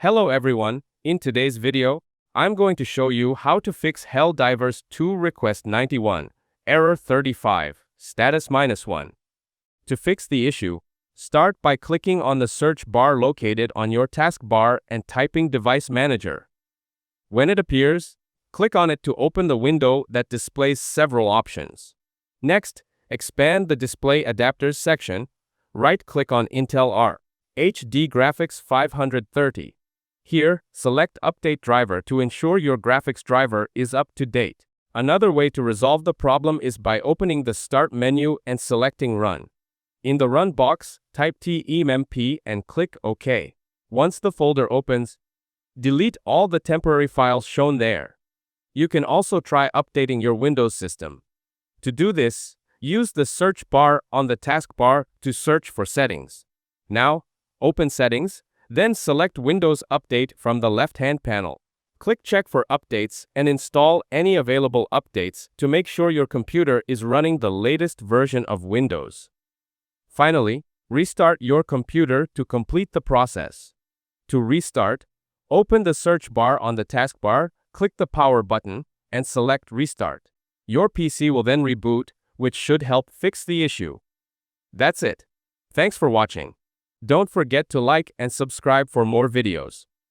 Hello everyone, in today's video, I'm going to show you how to fix Helldivers 2 request 91, error 35, status -1. To fix the issue, start by clicking on the search bar located on your taskbar and typing Device Manager. When it appears, click on it to open the window that displays several options. Next, expand the Display Adapters section, right-click on Intel R, HD Graphics 530. Here, select Update Driver to ensure your graphics driver is up to date. Another way to resolve the problem is by opening the Start menu and selecting Run. In the Run box, type TMMP and click OK. Once the folder opens, delete all the temporary files shown there. You can also try updating your Windows system. To do this, use the search bar on the taskbar to search for Settings. Now, open Settings, then select Windows Update from the left-hand panel. Click Check for updates and install any available updates to make sure your computer is running the latest version of Windows. Finally, restart your computer to complete the process. To restart, open the search bar on the taskbar, click the power button, and select Restart. Your PC will then reboot, which should help fix the issue. That's it. Thanks for watching. Don't forget to like and subscribe for more videos.